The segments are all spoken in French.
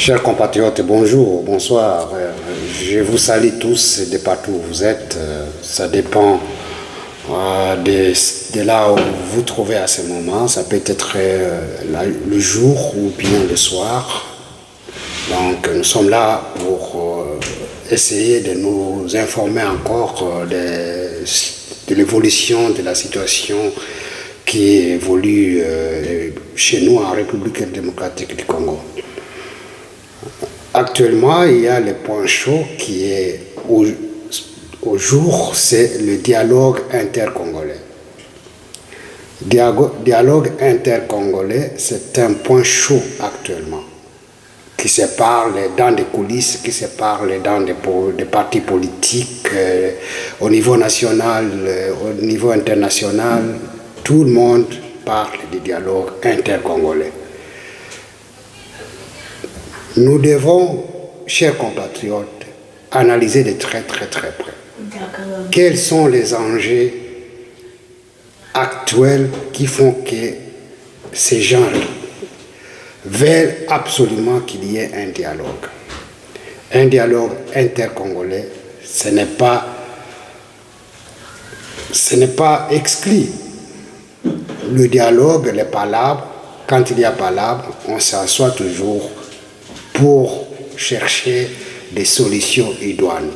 Chers compatriotes, bonjour, bonsoir. Je vous salue tous de partout où vous êtes. Ça dépend de là où vous vous trouvez à ce moment. Ça peut être le jour ou bien le soir. Donc nous sommes là pour essayer de nous informer encore de l'évolution de la situation qui évolue chez nous en République démocratique du Congo. Actuellement, il y a le point chaud qui est au jour, c'est le dialogue intercongolais. Dialogue intercongolais, c'est un point chaud actuellement, qui se parle dans des coulisses, qui se parle dans des partis politiques, au niveau national, au niveau international. Tout le monde parle du dialogue intercongolais. Nous devons, chers compatriotes, analyser de très près. Quels sont les enjeux actuels qui font que ces gens veulent absolument qu'il y ait un dialogue. Un dialogue intercongolais, ce n'est pas exclu. Le dialogue, les palabres, quand il y a palabres, on s'assoit toujours pour chercher des solutions idoines.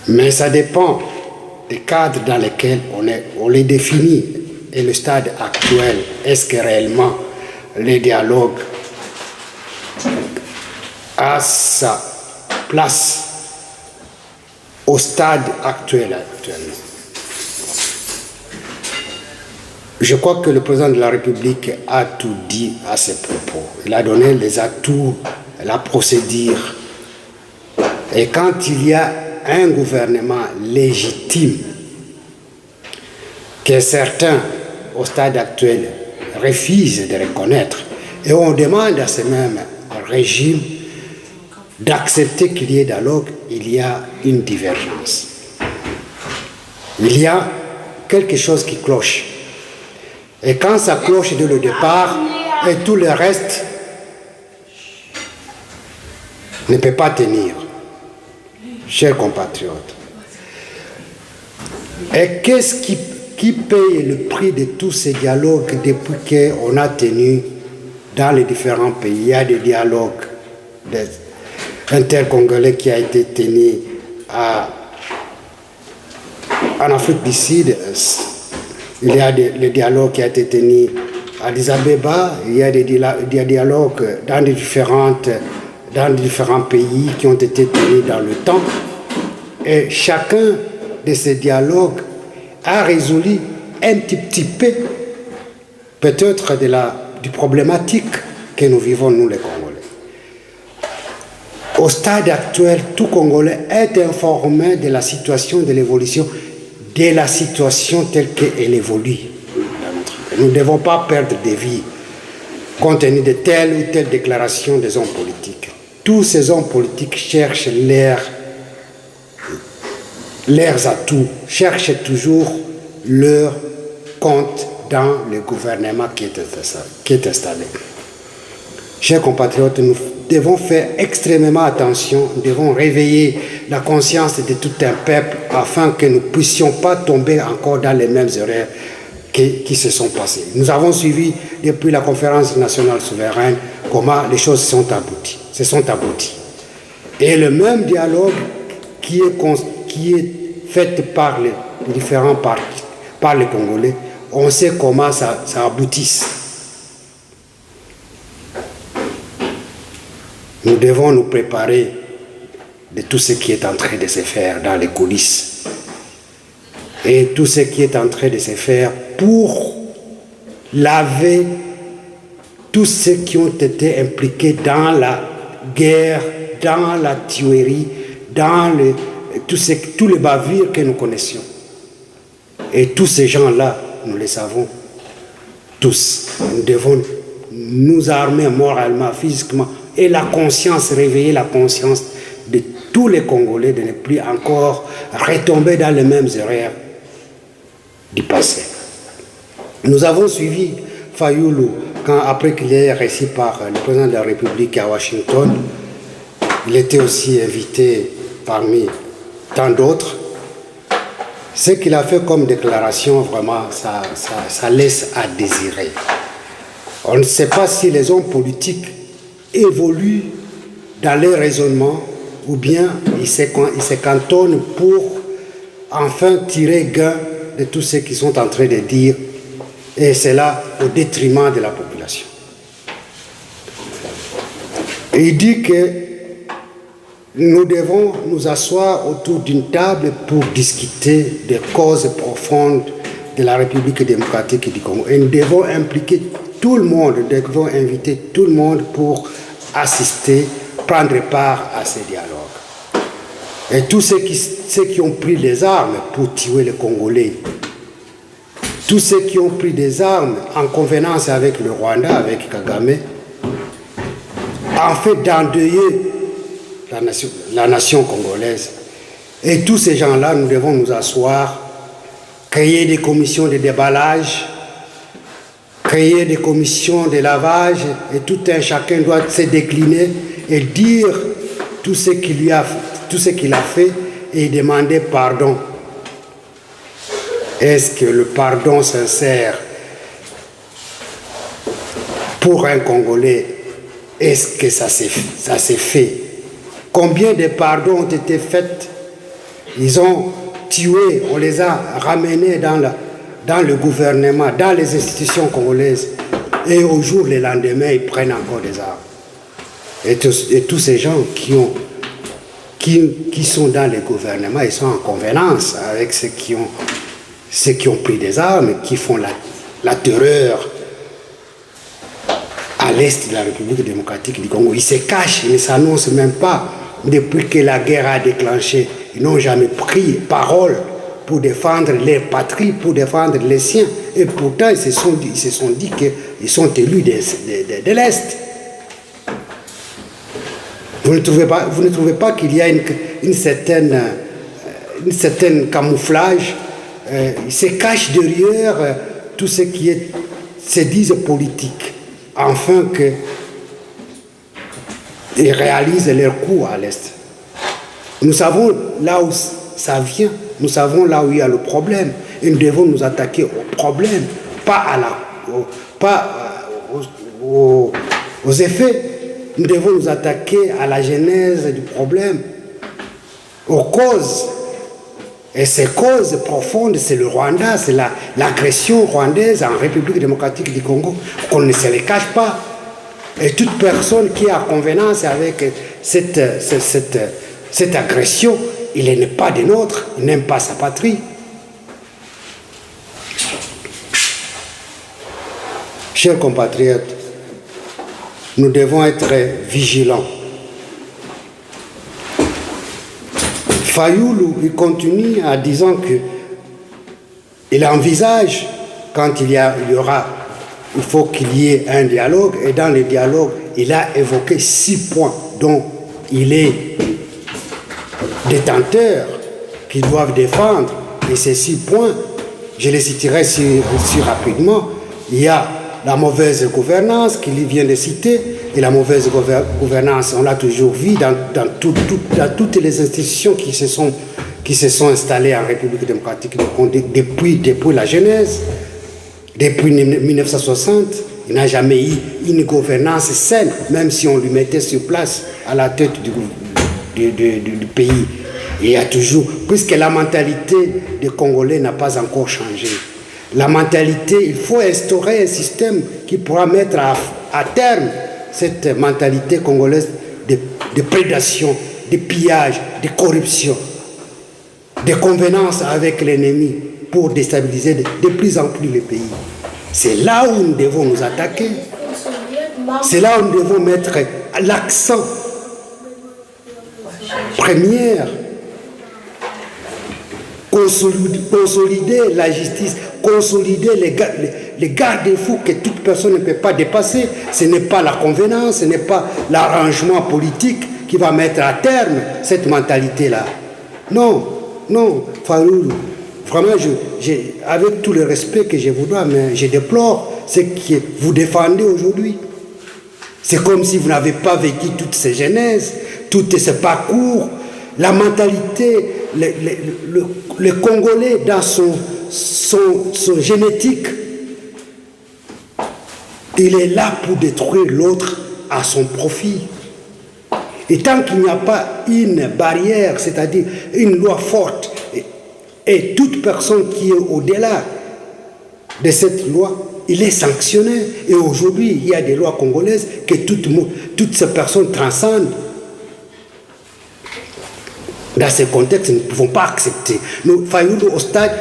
Mais ça dépend des cadres dans lesquels on les définit. Et le stade actuel, est-ce que réellement le dialogue a sa place au stade actuellement? Je crois que le président de la République a tout dit à ses propos. Il a donné les atouts, la procédure. Et quand il y a un gouvernement légitime, que certains, au stade actuel, refusent de reconnaître, et on demande à ce même régime d'accepter qu'il y ait dialogue, il y a une divergence. Il y a quelque chose qui cloche. Et quand ça cloche dès le départ, et tout le reste ne peut pas tenir, chers compatriotes. Et qu'est-ce qui paye le prix de tous ces dialogues depuis qu'on a tenu dans les différents pays? Il y a des dialogues intercongolais qui a été tenu en Afrique du Sud. Il y a le dialogue qui a été tenu à Addis Abeba, il y a des dialogues dans différents pays qui ont été tenus dans le temps. Et chacun de ces dialogues a résolu un petit peu, peut-être du problématique que nous vivons, nous les Congolais. Au stade actuel, tout Congolais est informé de la situation, de l'évolution, de la situation telle qu'elle évolue. Nous ne devons pas perdre de vie compte tenu de telle ou telle déclaration des hommes politiques. Tous ces hommes politiques cherchent leurs atouts, cherchent toujours leur compte dans le gouvernement qui est installé. Chers compatriotes, nous devons faire extrêmement attention, nous devons réveiller la conscience de tout un peuple afin que nous ne puissions pas tomber encore dans les mêmes erreurs qui se sont passées. Nous avons suivi depuis la conférence nationale souveraine comment les choses se sont abouties. Et le même dialogue qui est fait par les différents partis, par les Congolais, on sait comment ça aboutisse. Nous devons nous préparer de tout ce qui est en train de se faire dans les coulisses et tout ce qui est en train de se faire pour laver tous ceux qui ont été impliqués dans la guerre, dans la tuerie, dans tous les bavures que nous connaissions. Et tous ces gens-là, nous les savons tous. Nous devons nous armer moralement, physiquement, et la conscience, réveiller la conscience de tous les Congolais de ne plus encore retomber dans les mêmes erreurs du passé. Nous avons suivi Fayoulou après qu'il ait reçu par le président de la République à Washington, il était aussi invité parmi tant d'autres. Ce qu'il a fait comme déclaration, vraiment, ça laisse à désirer. On ne sait pas si les hommes politiques évoluent dans les raisonnements ou bien ils se cantonnent pour enfin tirer gain de tout ce qu'ils sont en train de dire, et c'est là au détriment de la population. Et il dit que nous devons nous asseoir autour d'une table pour discuter des causes profondes de la République démocratique du Congo. Et nous devons impliquer tout le monde, nous devons inviter tout le monde pour assister, prendre part à ces dialogues. Et tous ceux qui ont pris les armes pour tuer les Congolais, tous ceux qui ont pris des armes en convenance avec le Rwanda, avec Kagame, en fait d'endeuiller la nation congolaise. Et tous ces gens-là, nous devons nous asseoir, créer des commissions de déballage, créer des commissions de lavage, et tout un chacun doit se décliner et dire tout ce qu'il a fait et demander pardon. Est-ce que le pardon sincère pour un Congolais, est-ce que ça s'est fait? Combien de pardons ont été faits? Ils ont tué, on les a ramenés dans le gouvernement, dans les institutions congolaises. Et au jour, le lendemain, ils prennent encore des armes. Et tous ces gens qui sont dans le gouvernement, ils sont en convenance avec ceux qui ont pris des armes, qui font la terreur à l'est de la République démocratique du Congo. Ils se cachent, ils ne s'annoncent même pas. Depuis que la guerre a déclenché, ils n'ont jamais pris parole pour défendre leur patrie, pour défendre les siens. Et pourtant, ils se sont dit qu'ils sont élus de l'Est. Vous ne trouvez pas qu'il y a une certaine camouflage? Ils se cachent derrière tout ce qui se disent politique, afin qu'ils réalisent leur coup à l'Est. Nous savons là où ça vient, nous savons là où il y a le problème, et nous devons nous attaquer au problème, pas aux effets. Nous devons nous attaquer à la genèse du problème, aux causes. Et ces causes profondes, c'est le Rwanda, c'est l'agression rwandaise en République démocratique du Congo, qu'on ne se les cache pas. Et toute personne qui a convenance avec cette agression, il n'est pas des nôtres, il n'aime pas sa patrie. Chers compatriotes, nous devons être vigilants. Fayoulou, il continue en disant qu'il envisage, quand il faut qu'il y ait un dialogue, et dans le dialogue, il a évoqué 6 points dont il est détenteur, qu'ils doivent défendre. Et ces 6 points, je les citerai si rapidement. Il y a la mauvaise gouvernance qu'il vient de citer, et la mauvaise gouvernance, on l'a toujours vu dans toutes les institutions qui se sont installées en République démocratique depuis la Genèse, depuis 1960. Il n'a jamais eu une gouvernance saine, même si on lui mettait sur place à la tête du pays. Il y a toujours, puisque la mentalité des Congolais n'a pas encore changé. La mentalité, il faut instaurer un système qui pourra mettre à terme cette mentalité congolaise de prédation, de pillage, de corruption, de convenance avec l'ennemi pour déstabiliser de plus en plus le pays. C'est là où nous devons nous attaquer. C'est là où nous devons mettre l'accent premier. Consolider la justice, consolider les garde-fous que toute personne ne peut pas dépasser. Ce n'est pas la convenance, ce n'est pas l'arrangement politique qui va mettre à terme cette mentalité-là. Non, Fayoulou, vraiment, avec tout le respect que je vous dois, mais je déplore ce que vous défendez aujourd'hui. C'est comme si vous n'avez pas vécu toutes ces genèses, tous ces parcours, la mentalité, le Congolais dans son génétique. Il est là pour détruire l'autre à son profit. Et tant qu'il n'y a pas une barrière, c'est-à-dire une loi forte, et toute personne qui est au-delà de cette loi, il est sanctionné. Et aujourd'hui, il y a des lois congolaises que toutes ces personnes transcendent. Dans ce contexte, nous ne pouvons pas accepter. Nous, au stade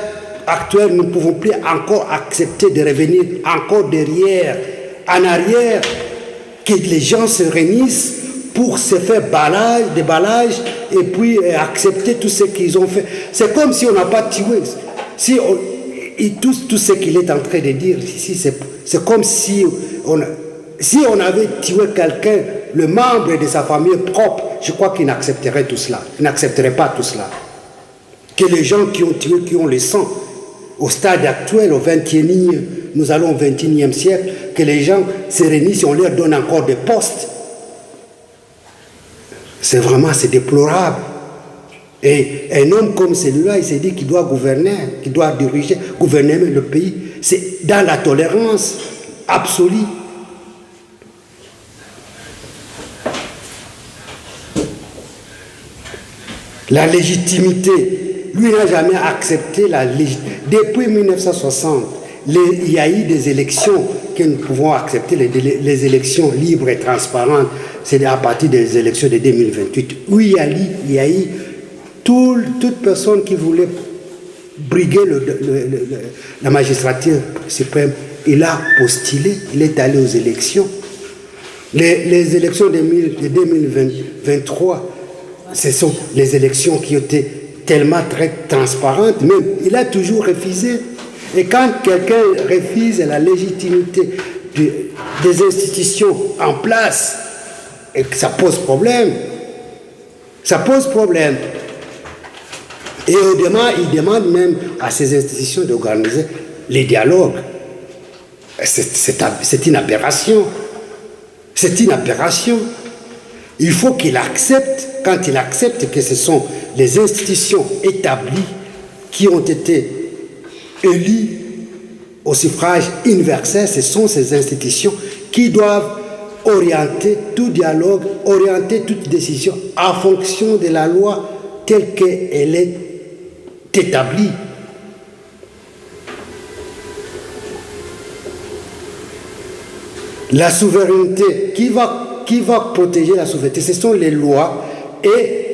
actuel, nous ne pouvons plus encore accepter de revenir encore derrière, en arrière, que les gens se réunissent pour se faire déballage et puis accepter tout ce qu'ils ont fait. C'est comme si on n'a pas tué. Tout ce qu'il est en train de dire ici, c'est comme si on avait tué quelqu'un, le membre de sa famille propre, je crois qu'il n'accepterait tout cela. Il n'accepterait pas tout cela. Que les gens qui ont tué, qui ont le sang, au stade actuel, au 21e, nous allons au 21e siècle, que les gens se réunissent et on leur donne encore des postes. C'est déplorable. Et un homme comme celui-là, il s'est dit qu'il doit gouverner, qu'il doit gouverner le pays. C'est dans la tolérance absolue. La légitimité, lui n'a jamais accepté la légitimité. Depuis 1960, il y a eu des élections que nous pouvons accepter, les élections libres et transparentes. C'est à partir des élections de 2028. Où il y a eu toute personne qui voulait briguer la magistrature suprême, il a postulé, il est allé aux élections. Les élections de 2023, ce sont les élections qui étaient tellement très transparentes, même il a toujours refusé. Et quand quelqu'un refuse la légitimité des institutions en place, et que ça pose problème, Et il demande même à ces institutions d'organiser les dialogues. C'est une aberration. C'est une aberration. Il faut qu'il accepte, quand il accepte que ce sont les institutions établies qui ont été élues au suffrage universel, ce sont ces institutions qui doivent orienter tout dialogue, orienter toute décision en fonction de la loi telle qu'elle est établie. La souveraineté, qui va protéger la souveraineté? Ce sont les lois et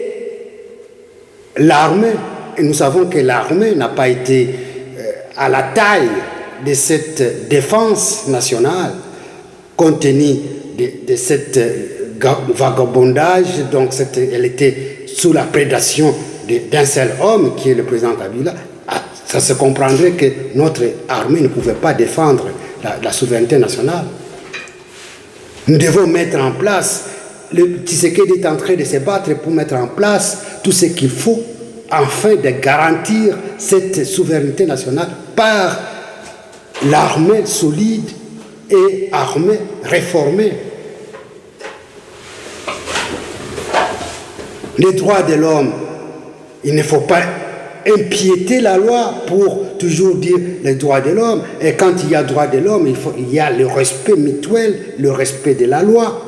l'armée. Et nous savons que l'armée n'a pas été à la taille de cette défense nationale, compte tenu de cette vagabondage. Donc elle était sous la prédation d'un seul homme, qui est le président Kabila. Ça se comprendrait que notre armée ne pouvait pas défendre la souveraineté nationale. Nous devons mettre en place, Tshisekedi est en train de se battre pour mettre en place tout ce qu'il faut afin de garantir cette souveraineté nationale par l'armée solide et armée réformée. Les droits de l'homme, il ne faut pas empiéter la loi pour toujours dire les droits de l'homme. Et quand il y a droits de l'homme, il y a le respect mutuel, le respect de la loi.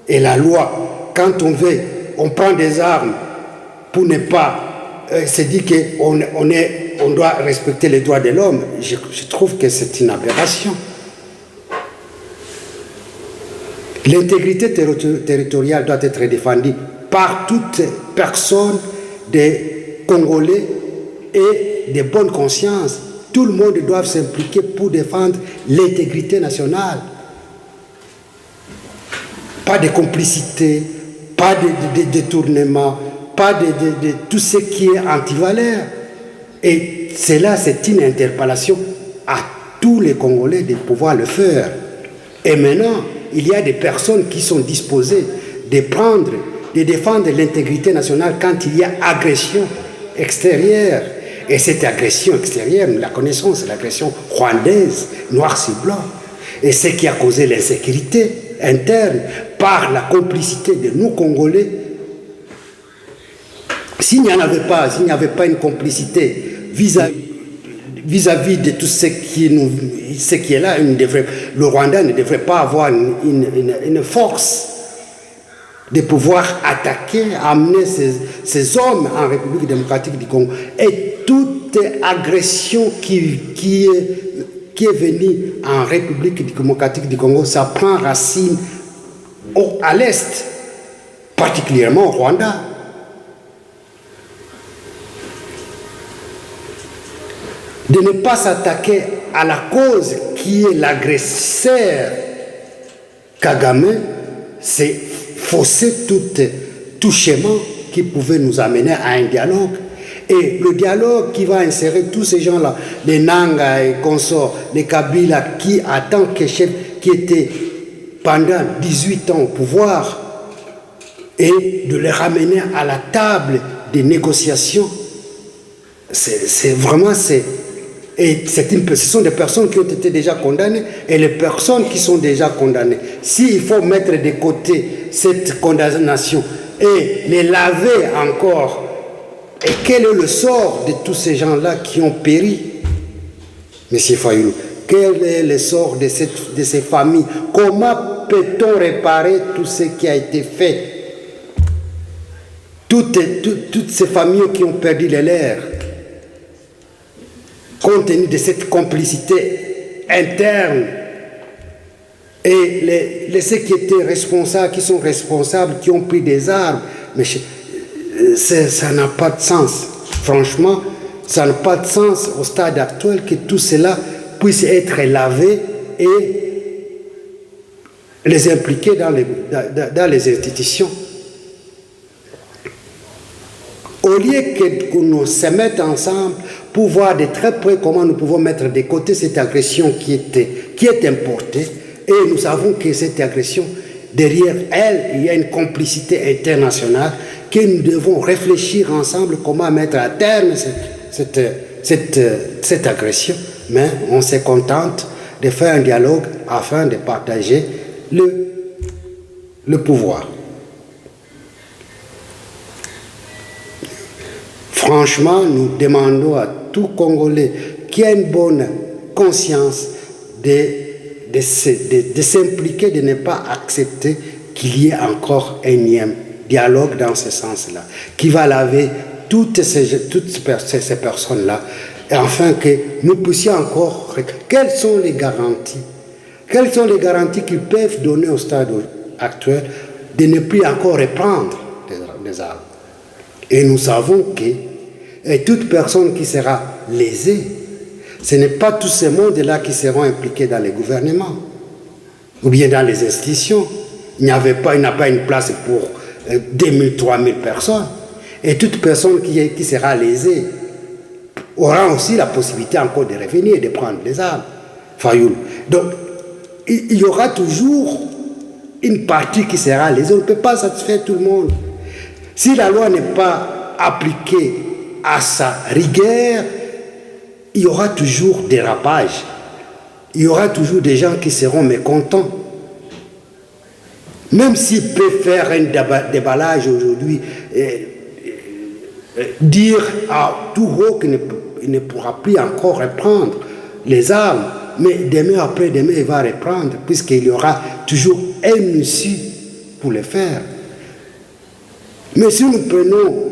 Et la loi, quand on prend des armes pour ne pas se dire qu'on doit respecter les droits de l'homme, je trouve que c'est une aberration. L'intégrité territoriale doit être défendue par toute personne des Congolais et de bonne conscience. Tout le monde doit s'impliquer pour défendre l'intégrité nationale. Pas de complicité, pas de détournement, pas de tout ce qui est antivaleur. Et cela, c'est une interpellation à tous les Congolais de pouvoir le faire. Et maintenant, il y a des personnes qui sont disposées de défendre l'intégrité nationale quand il y a agression extérieure. Et cette agression extérieure, nous la connaissons, c'est l'agression rwandaise, noir sur blanc. Et ce qui a causé l'insécurité interne par la complicité de nous Congolais. S'il n'y avait pas une complicité vis-à-vis de tout ce qui est là, le Rwanda ne devrait pas avoir une force de pouvoir attaquer, amener ces hommes en République démocratique du Congo. Et toute agression qui est venue en République démocratique du Congo, ça prend racine à l'Est, particulièrement au Rwanda. De ne pas s'attaquer à la cause qui est l'agresseur Kagame, c'est fausser tout schéma qui pouvait nous amener à un dialogue. Et le dialogue qui va insérer tous ces gens-là, les Nanga et consorts, les Kabila, qui, en tant que chef, qui étaient pendant 18 ans au pouvoir, et de les ramener à la table des négociations, c'est vraiment... Et ce sont des personnes qui ont été déjà condamnées et les personnes qui sont déjà condamnées. S'il faut mettre de côté cette condamnation et les laver encore, et quel est le sort de tous ces gens-là qui ont péri, M. Fayoulou? Quel est le sort de ces familles? Comment peut-on réparer tout ce qui a été fait? Toutes ces familles qui ont perdu les leurs, compte tenu de cette complicité interne, et ceux qui étaient responsables, qui sont responsables, qui ont pris des armes, mais ça n'a pas de sens. Franchement, ça n'a pas de sens au stade actuel que tout cela puisse être lavé et les impliquer dans les institutions. Au lieu que nous se mettions ensemble pour voir de très près comment nous pouvons mettre de côté cette agression qui est importée, et nous savons que cette agression, derrière elle, il y a une complicité internationale, que nous devons réfléchir ensemble comment mettre à terme cette agression. Mais on se contente de faire un dialogue afin de partager le pouvoir. Franchement, nous demandons à tout Congolais qui a une bonne conscience de s'impliquer, de ne pas accepter qu'il y ait encore un énième dialogue dans ce sens-là, qui va laver toutes ces personnes-là, afin que nous puissions encore... Quelles sont les garanties? Quelles sont les garanties qu'ils peuvent donner au stade actuel de ne plus encore reprendre des armes? Et nous savons que toute personne qui sera lésée, ce n'est pas tous ces mondes-là qui seront impliqués dans les gouvernements ou bien dans les institutions. Il n'a pas une place pour 2000, 3000 personnes. Et toute personne qui sera lésée aura aussi la possibilité encore de revenir et de prendre les armes. Fayoulou. Donc, il y aura toujours une partie qui sera lésée. On ne peut pas satisfaire tout le monde. Si la loi n'est pas appliquée à sa rigueur, il y aura toujours dérapage. Il y aura toujours des gens qui seront mécontents. Même s'il peut faire un déballage aujourd'hui, dire à tout haut qu'il ne pourra plus encore reprendre les armes, mais demain après-demain, il va reprendre, puisqu'il y aura toujours un issue pour le faire. Mais si nous prenons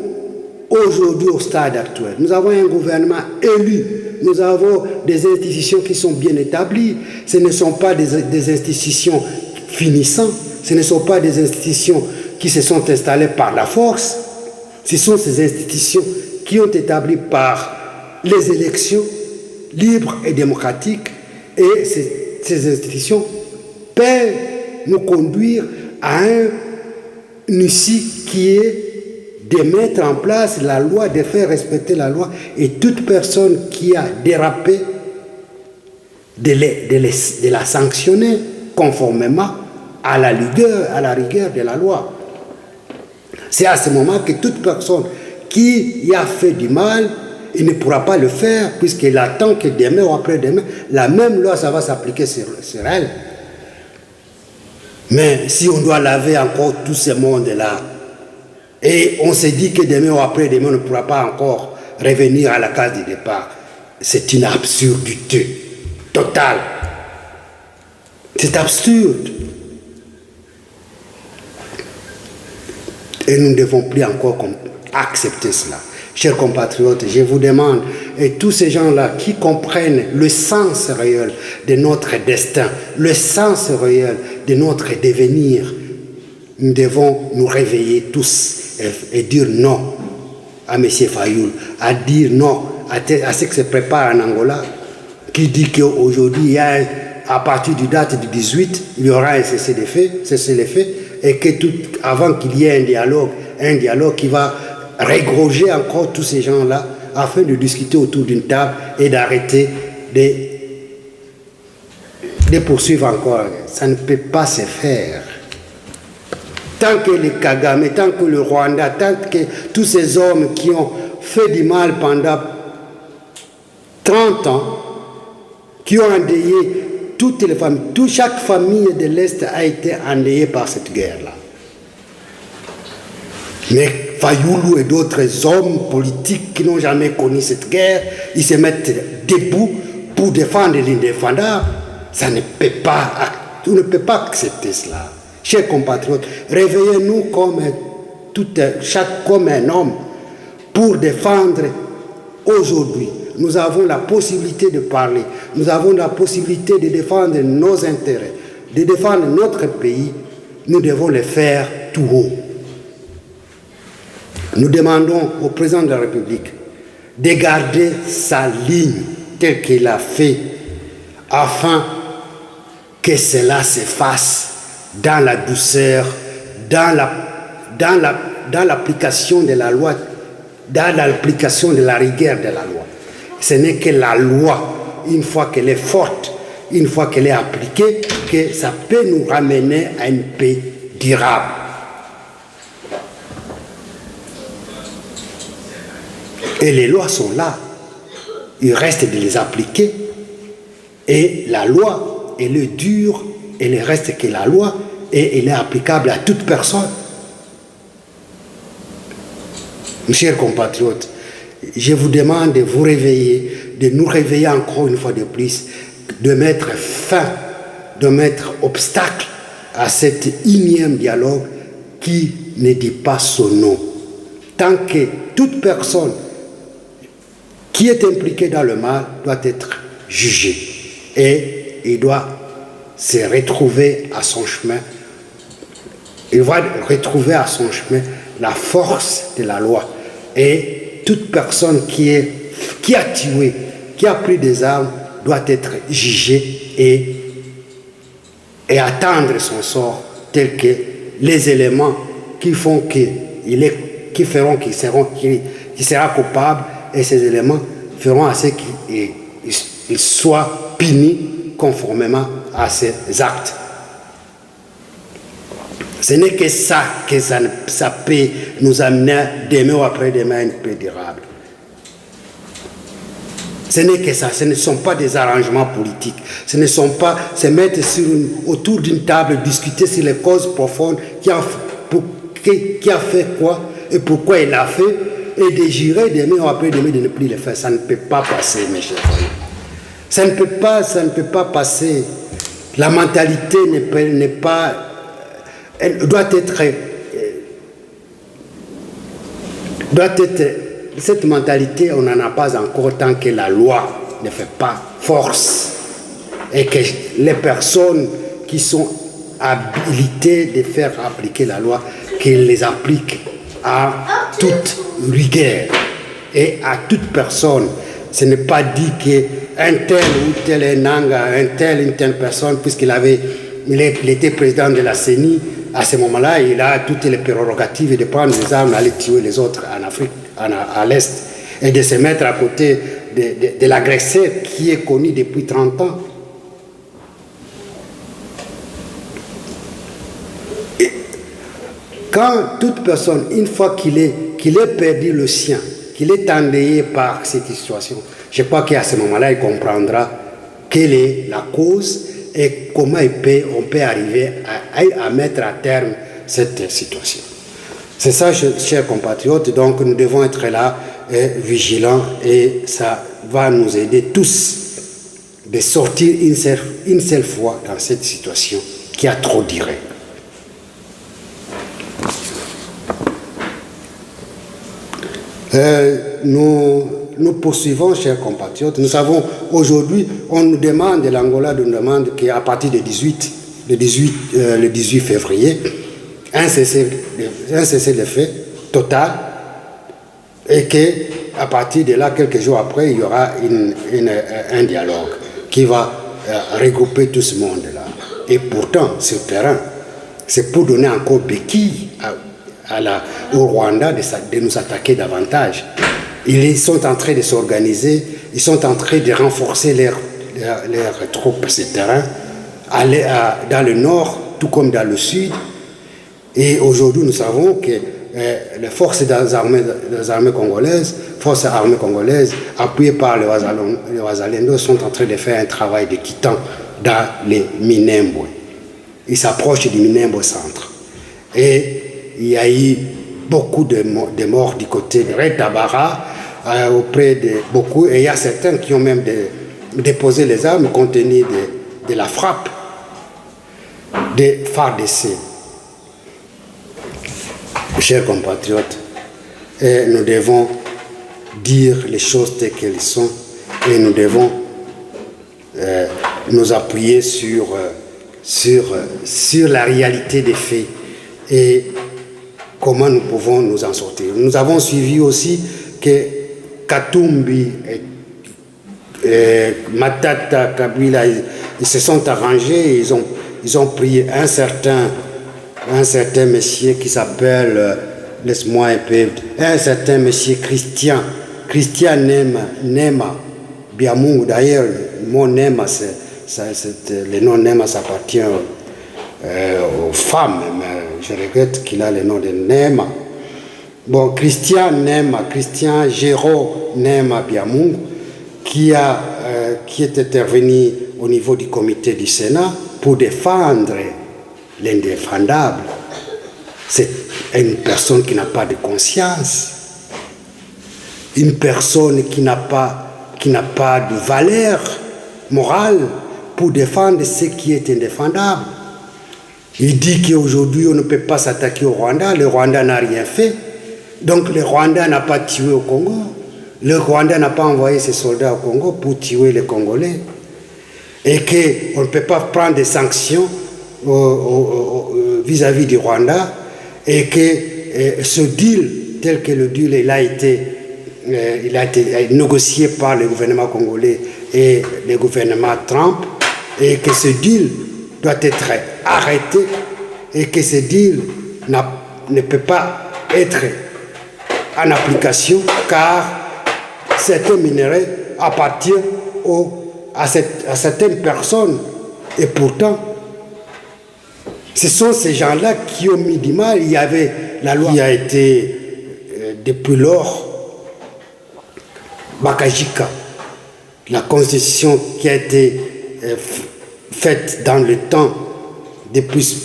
aujourd'hui au stade actuel, nous avons un gouvernement élu, nous avons des institutions qui sont bien établies, ce ne sont pas des institutions finissantes, ce ne sont pas des institutions qui se sont installées par la force, ce sont ces institutions qui ont été établies par les élections libres et démocratiques, et ces institutions peuvent nous conduire à un issue qui est de mettre en place la loi, de faire respecter la loi, et toute personne qui a dérapé, de la sanctionner conformément à la rigueur de la loi. C'est à ce moment que toute personne qui y a fait du mal il ne pourra pas le faire puisqu'il attend que demain ou après-demain, la même loi, ça va s'appliquer sur elle. Mais si on doit laver encore tout ce monde-là, et on se dit que demain ou après-demain, on ne pourra pas encore revenir à la case du départ, c'est une absurdité totale. C'est absurde. Et nous ne devons plus encore accepter cela. Chers compatriotes, je vous demande, et tous ces gens-là qui comprennent le sens réel de notre destin, le sens réel de notre devenir, nous devons nous réveiller tous et dire non à M. Fayoul, à dire non à ce qui se prépare en Angola, qui dit qu'aujourd'hui, à partir du date du 18, il y aura un cessez-le-feu, et que avant qu'il y ait un dialogue qui va regorger encore tous ces gens-là afin de discuter autour d'une table et d'arrêter de poursuivre encore. Ça ne peut pas se faire. Tant que les Kagame, tant que le Rwanda, tant que tous ces hommes qui ont fait du mal pendant 30 ans, qui ont endeuillé toutes les familles, chaque famille de l'Est a été endeuillée par cette guerre-là. Mais Fayoulou et d'autres hommes politiques qui n'ont jamais connu cette guerre, ils se mettent debout pour défendre l'indéfendable. Ça ne peut pas, on ne peut pas accepter cela. Chers compatriotes, réveillez-nous comme un homme pour défendre aujourd'hui. Nous avons la possibilité de parler, nous avons la possibilité de défendre nos intérêts, de défendre notre pays. Nous devons le faire tout haut. Nous demandons au président de la République de garder sa ligne telle qu'il a fait afin que cela se fasse dans la douceur, dans l'application de la loi, dans l'application de la rigueur de la loi. Ce n'est que la loi, une fois qu'elle est forte, une fois qu'elle est appliquée, que ça peut nous ramener à une paix durable. Et les lois sont là. Il reste de les appliquer. Et la loi, elle est dure, elle reste que la loi, et elle est applicable à toute personne. Mes chers compatriotes, je vous demande de vous réveiller, de nous réveiller encore une fois de plus, de mettre fin, de mettre obstacle à cet énième dialogue qui ne dit pas son nom. Tant que toute personne qui est impliqué dans le mal doit être jugé et il doit se retrouver à son chemin. Il va retrouver à son chemin la force de la loi. Et toute personne qui a tué, qui a pris des armes, doit être jugée et attendre son sort, tel que les éléments qui font qu'il sera coupable. Et ces éléments feront à ce qu'il soit puni conformément à ses actes. Ce n'est que ça que ça peut nous amener demain ou après-demain à une paix durable. Ce n'est que ça, ce ne sont pas des arrangements politiques, ce ne sont pas se mettre autour d'une table, discuter sur les causes profondes, qui a fait quoi et pourquoi il l'a fait, et de jurer demain ou après-demain de ne plus le faire. Ça ne peut pas passer, mes chers frères. Ça ne peut pas passer. La mentalité n'est pas... Elle doit être... Cette mentalité, on n'en a pas encore tant que la loi ne fait pas force. Et que les personnes qui sont habilitées de faire appliquer la loi, qu'elles les appliquent à toute rigueur et à toute personne. Ce n'est pas dit qu'un tel ou tel est nanga, une telle personne, puisqu'il était président de la CENI, à ce moment-là, il a toutes les prérogatives de prendre des armes, d'aller tuer les autres en Afrique, à l'Est, et de se mettre à côté de l'agresseur qui est connu depuis 30 ans. Quand toute personne, une fois qu'il ait perdu le sien, qu'il est endeuillé par cette situation, je crois qu'à ce moment-là, il comprendra quelle est la cause et comment on peut arriver à mettre à terme cette situation. C'est ça, chers compatriotes, donc nous devons être là vigilants et ça va nous aider tous de sortir une seule fois dans cette situation qui a trop duré. Nous poursuivons, chers compatriotes. Nous savons, aujourd'hui, on nous demande, l'Angola nous demande qu'à partir le 18 février, un cessez-le-feu total, et qu'à partir de là, quelques jours après, il y aura un dialogue qui va regrouper tout ce monde-là. Et pourtant, ce terrain, c'est pour donner encore béquille au Rwanda de nous attaquer davantage. Ils sont en train de s'organiser, ils sont en train de renforcer leurs troupes sur le terrain, dans le nord, tout comme dans le sud. Et aujourd'hui, nous savons que les forces des armées congolaises, appuyées par les Wazalendo, sont en train de faire un travail de titan dans les Minembwe. Ils s'approchent du Minembwe centre. Et il y a eu beaucoup de morts du côté de Red Tabara, auprès de beaucoup, et il y a certains qui ont même déposé les armes compte tenu de la frappe des FARDC. Chers compatriotes, nous devons dire les choses telles qu'elles sont et nous devons nous appuyer sur la réalité des faits et comment nous pouvons nous en sortir. Nous avons suivi aussi que Katumbi et Matata Kabila, ils se sont arrangés, ils ont pris un certain monsieur qui s'appelle, laisse-moi un peu, un certain monsieur Christian Nema Biamungu. D'ailleurs, mon Nema, le nom Nema, ça appartient aux femmes, mais je regrette qu'il a le nom de Nema. Bon, Christian Géraud Nema Biamungu, qui est intervenu au niveau du comité du Sénat pour défendre l'indéfendable. C'est une personne qui n'a pas de conscience, une personne qui n'a pas de valeur morale pour défendre ce qui est indéfendable. Il dit qu'aujourd'hui on ne peut pas s'attaquer au Rwanda, le Rwanda n'a rien fait, donc le Rwanda n'a pas tué au Congo, le Rwanda n'a pas envoyé ses soldats au Congo pour tuer les Congolais, et qu'on ne peut pas prendre des sanctions vis-à-vis du Rwanda, et que ce deal, tel que le deal il a été négocié par le gouvernement congolais et le gouvernement Trump, et que ce deal doit être arrêté, et que ce deal ne peut pas être en application, car certains minerais appartiennent à certaines personnes, et pourtant ce sont ces gens-là qui ont mis du mal. Il y avait la loi qui a été, depuis lors, Bakajika, la constitution qui a été faite dans le temps, depuis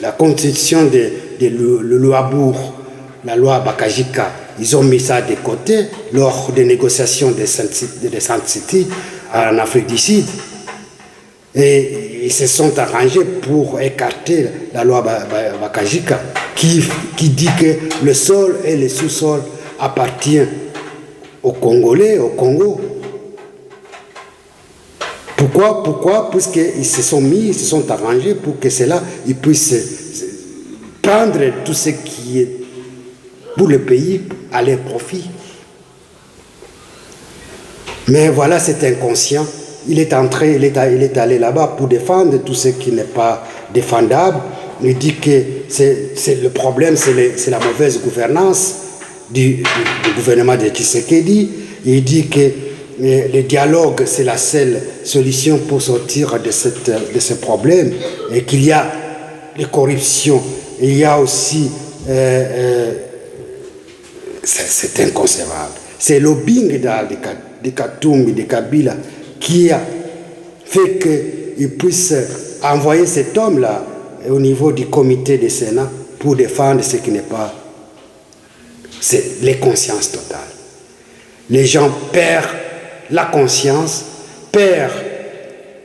la constitution de Louabourg, la loi Bakajika. Ils ont mis ça de côté lors des négociations de Saint-City en Afrique du Sud. Et ils se sont arrangés pour écarter la loi Bakajika qui dit que le sol et le sous-sol appartiennent aux Congolais, au Congo. Pourquoi? Puisqu'ils se sont arrangés pour que cela, ils puissent prendre tout ce qui est pour le pays à leur profit. Mais voilà, c'est inconscient. Il est allé là-bas pour défendre tout ce qui n'est pas défendable. Il dit que le problème, c'est la mauvaise gouvernance du gouvernement de Tshisekedi. Il dit que le dialogue, c'est la seule solution pour sortir de ce problème, et qu'il y a la corruption, il y a aussi c'est inconcevable. C'est le lobbying de Katumbi, de Kabila, qui a fait qu'il puisse envoyer cet homme-là au niveau du comité du Sénat pour défendre ce qui n'est pas... C'est les consciences totales. Les gens perdent la conscience, perdent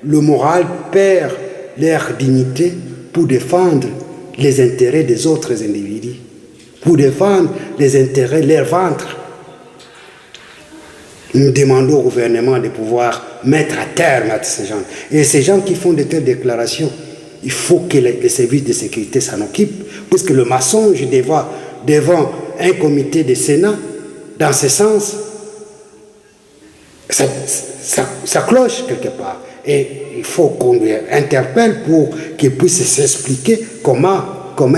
le moral, perdent leur dignité pour défendre les intérêts des autres individus, pour défendre les intérêts de leur ventre. Nous demandons au gouvernement de pouvoir mettre à terme à ces gens. Et ces gens qui font de telles déclarations, il faut que les services de sécurité s'en occupent, puisque le mensonge devant un comité de Sénat, dans ce sens, ça cloche quelque part. Et il faut qu'on interpelle pour qu'il puisse s'expliquer comment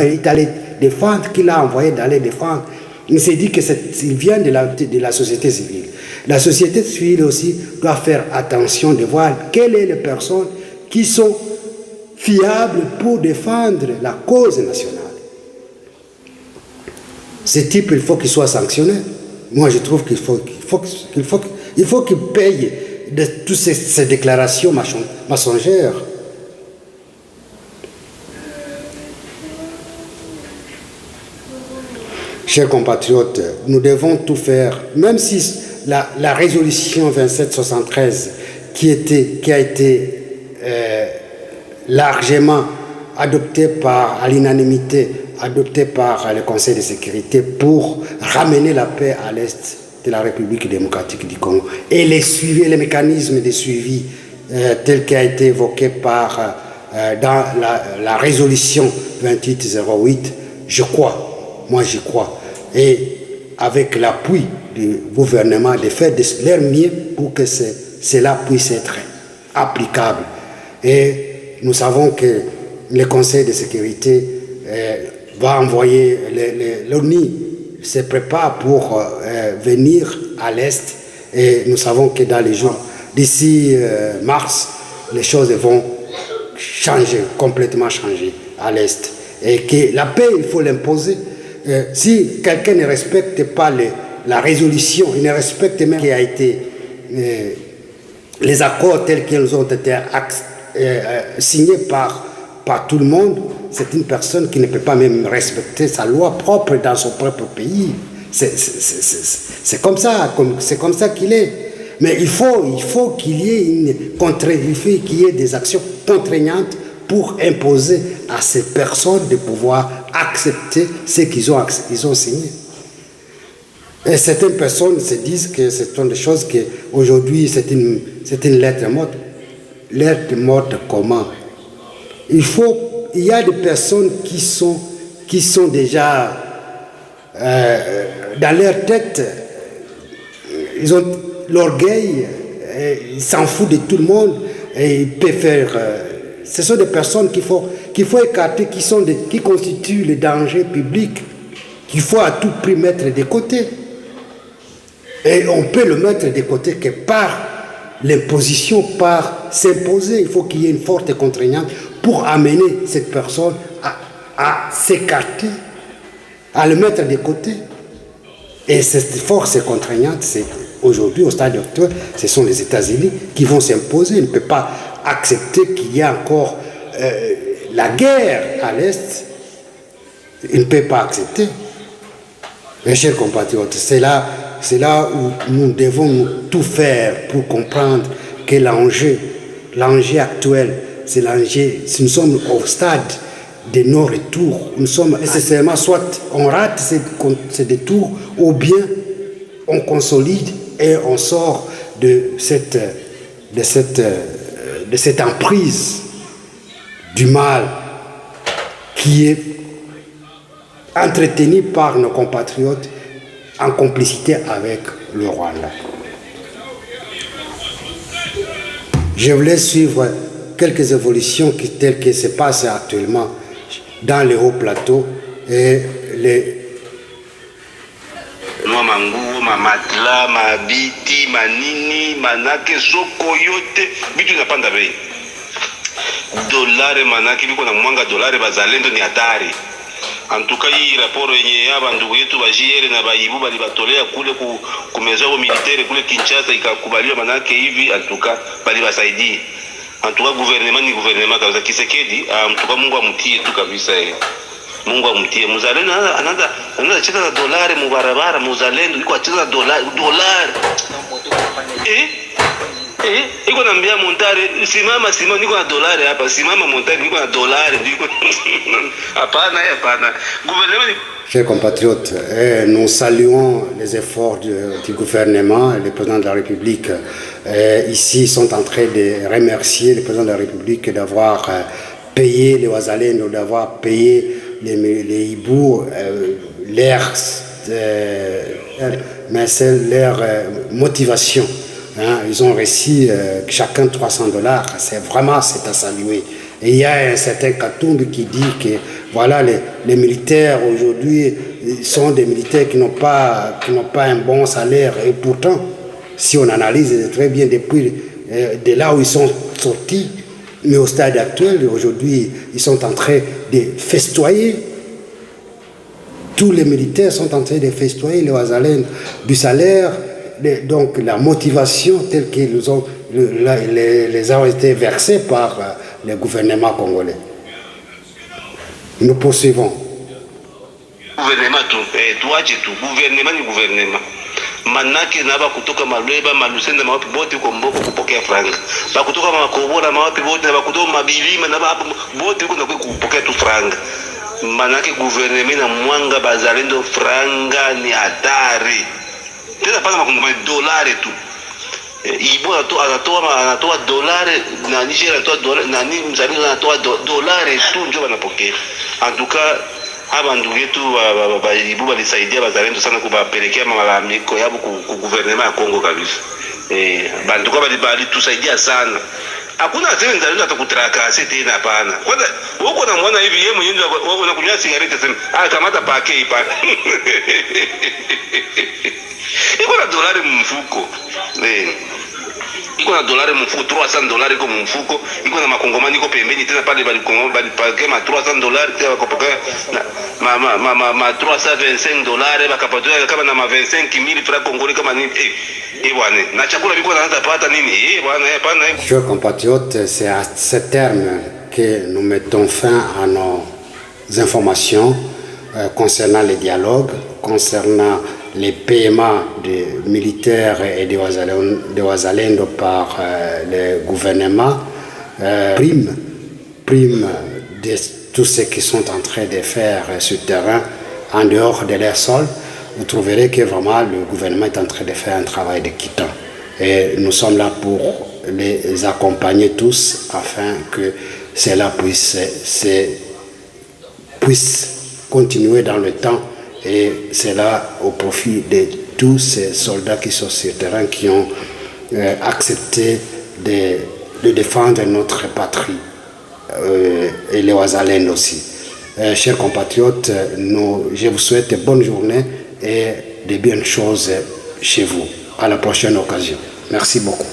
il allait défendre, qu'il a envoyé d'aller défendre. Il s'est dit qu'il vient de la société civile. La société civile aussi doit faire attention de voir quelles sont les personnes qui sont fiables pour défendre la cause nationale. Ce type, il faut qu'il soit sanctionné. Moi, je trouve qu'il faut qu'il paye de toutes ces déclarations mensongères. Chers compatriotes, nous devons tout faire, même si la résolution 2773 qui a été largement adoptée à l'unanimité, adoptée par le Conseil de sécurité pour ramener la paix à l'est de la République démocratique du Congo. Et les mécanismes de suivi tels qu'a été évoqué dans la résolution 2808, moi j'y crois. Et avec l'appui du gouvernement, de faire de leur mieux pour que cela puisse être applicable. Et nous savons que le Conseil de sécurité va envoyer l'ONU se prépare pour venir à l'Est et nous savons que dans les jours d'ici mars, les choses vont changer, complètement changer à l'Est. Et que la paix, il faut l'imposer. Si quelqu'un ne respecte pas la résolution, il ne respecte même qui a été les accords tels qu'ils ont été signés par tout le monde, c'est une personne qui ne peut pas même respecter sa loi propre dans son propre pays. C'est comme ça qu'il est. Mais il faut qu'il y ait des actions contraignantes pour imposer à ces personnes de pouvoir accepter ce qu'ils ont signé. Et certaines personnes se disent que ce sont des choses qu'aujourd'hui c'est une lettre morte. Lettre morte comment? Il y a des personnes qui sont déjà dans leur tête, ils ont l'orgueil, ils s'en foutent de tout le monde et ils peuvent faire. Ce sont des personnes qu'il faut écarter, qui constituent le danger public, qu'il faut à tout prix mettre de côté. Et on peut le mettre de côté que par l'imposition, par s'imposer. Il faut qu'il y ait une forte contraignante pour amener cette personne à s'écarter, à le mettre de côté. Et cette force contraignante, c'est aujourd'hui, au stade actuel, ce sont les États-Unis qui vont s'imposer. Il ne peut pas accepter qu'il y ait encore la guerre à l'Est. Il ne peut pas accepter. Mes chers compatriotes, c'est là où nous devons tout faire pour comprendre que l'enjeu actuel, c'est l'enjeu, si nous sommes au stade de non-retour, nous sommes nécessairement, soit on rate ces détours, ou bien on consolide et on sort de cette emprise du mal qui est entretenu par nos compatriotes en complicité avec le Rwanda. Je voulais suivre quelques évolutions telles que se passent actuellement dans les hauts plateaux et les manguo mamatla mabiti manini manake soko yote bitu inapanda bei. Dolare manake biko na mwanga dolare bazalendo ni hatari. Antuka hii raporo yenye hapa ndugu yetu ba JR na baibu bali batolea kule ku maison militaire kule Kinshasa ikakubaliwa, manake hivi antuka bali basaidie. Antuka gouvernement ni gouvernement kabisa. Kisekedi antuka Mungu amtie tu kabisa yeye. Mungu amtie. Muzalendo anaanza cheza na dolari mubarabara, muzalendo iko acheza na dolari. Iko naambia Montare simama niko na dolari hapa, simama Montare niko na dolari niko hapana. Gouvernement. Chers compatriotes, nous saluons les efforts du gouvernement, le président de la République. Ici, sont en train de remercier le président de la République d'avoir payé les Wazalendo, d'avoir payé les hiboux, mais c'est leur motivation. Hein, ils ont reçu chacun $300. C'est à saluer. Et il y a un certain Katumbi qui dit que voilà, les militaires aujourd'hui sont des militaires qui n'ont pas un bon salaire. Et pourtant, si on analyse très bien depuis de là où ils sont sortis, mais au stade actuel, aujourd'hui, ils sont en train de festoyer. Tous les militaires sont en train de festoyer les Wazalènes du salaire. Donc la motivation telle qu'ils les ont été versés par le gouvernement congolais. Nous poursuivons. Gouvernement gouvernement ni gouvernement. Manake na ba kutoka Malweba, Malusenda, mawapi bote uko Mboko kupokea franga. Ba kutoka Makobora, mawapi bote, na ba kutoka Mabilima na ba bote uko na kupokea tu franga. Manake gouvernement na mwanga bazalendo franga ni hatari. Tena pala makongomani dolari tu. Ibo anatoa dolari na Niger anatoa dolari na nini mzalendo anatoa dolari tu ndio wanapokea. Antuka hapa ndugu yetu Ibo walisaidia bazalendo sana kubapelekea malalamiko yao ku gouvernement ya Kongo kabisa. Bantuka bali tusaidia sana. Hakuna zile nzalendo atakutraka tena hapana. Kwanza uko na mwana hivi yeye mwenyewe unakunywa sigareti sema kamata pake ipa. Iko na dolari mfuko. Iko na dolari mfuko, $300 iko mfuko. Iko na makongomani iko pembeni tena pale bali pake ma $300 tena wakapokea ma $325 bakapatoa kama na ma 25,000 francs congolais kama nini. Bwana, na chakula biko naanza pata nini? Bwana, hapana. Chers compatriotes, c'est à ce terme que nous mettons fin à nos informations concernant les dialogues, concernant les paiements des militaires et des Wazalendo par le gouvernement, prime de tout ce qu'ils sont en train de faire sur le terrain, en dehors de leur sol. Vous trouverez que vraiment le gouvernement est en train de faire un travail de quittance. Et nous sommes là pour les accompagner tous afin que cela puisse continuer dans le temps. Et c'est là au profit de tous ces soldats qui sont sur le terrain, qui ont accepté de défendre notre patrie et les Wazalènes aussi. Chers compatriotes, je vous souhaite une bonne journée et de bonnes choses chez vous. À la prochaine occasion. Merci beaucoup.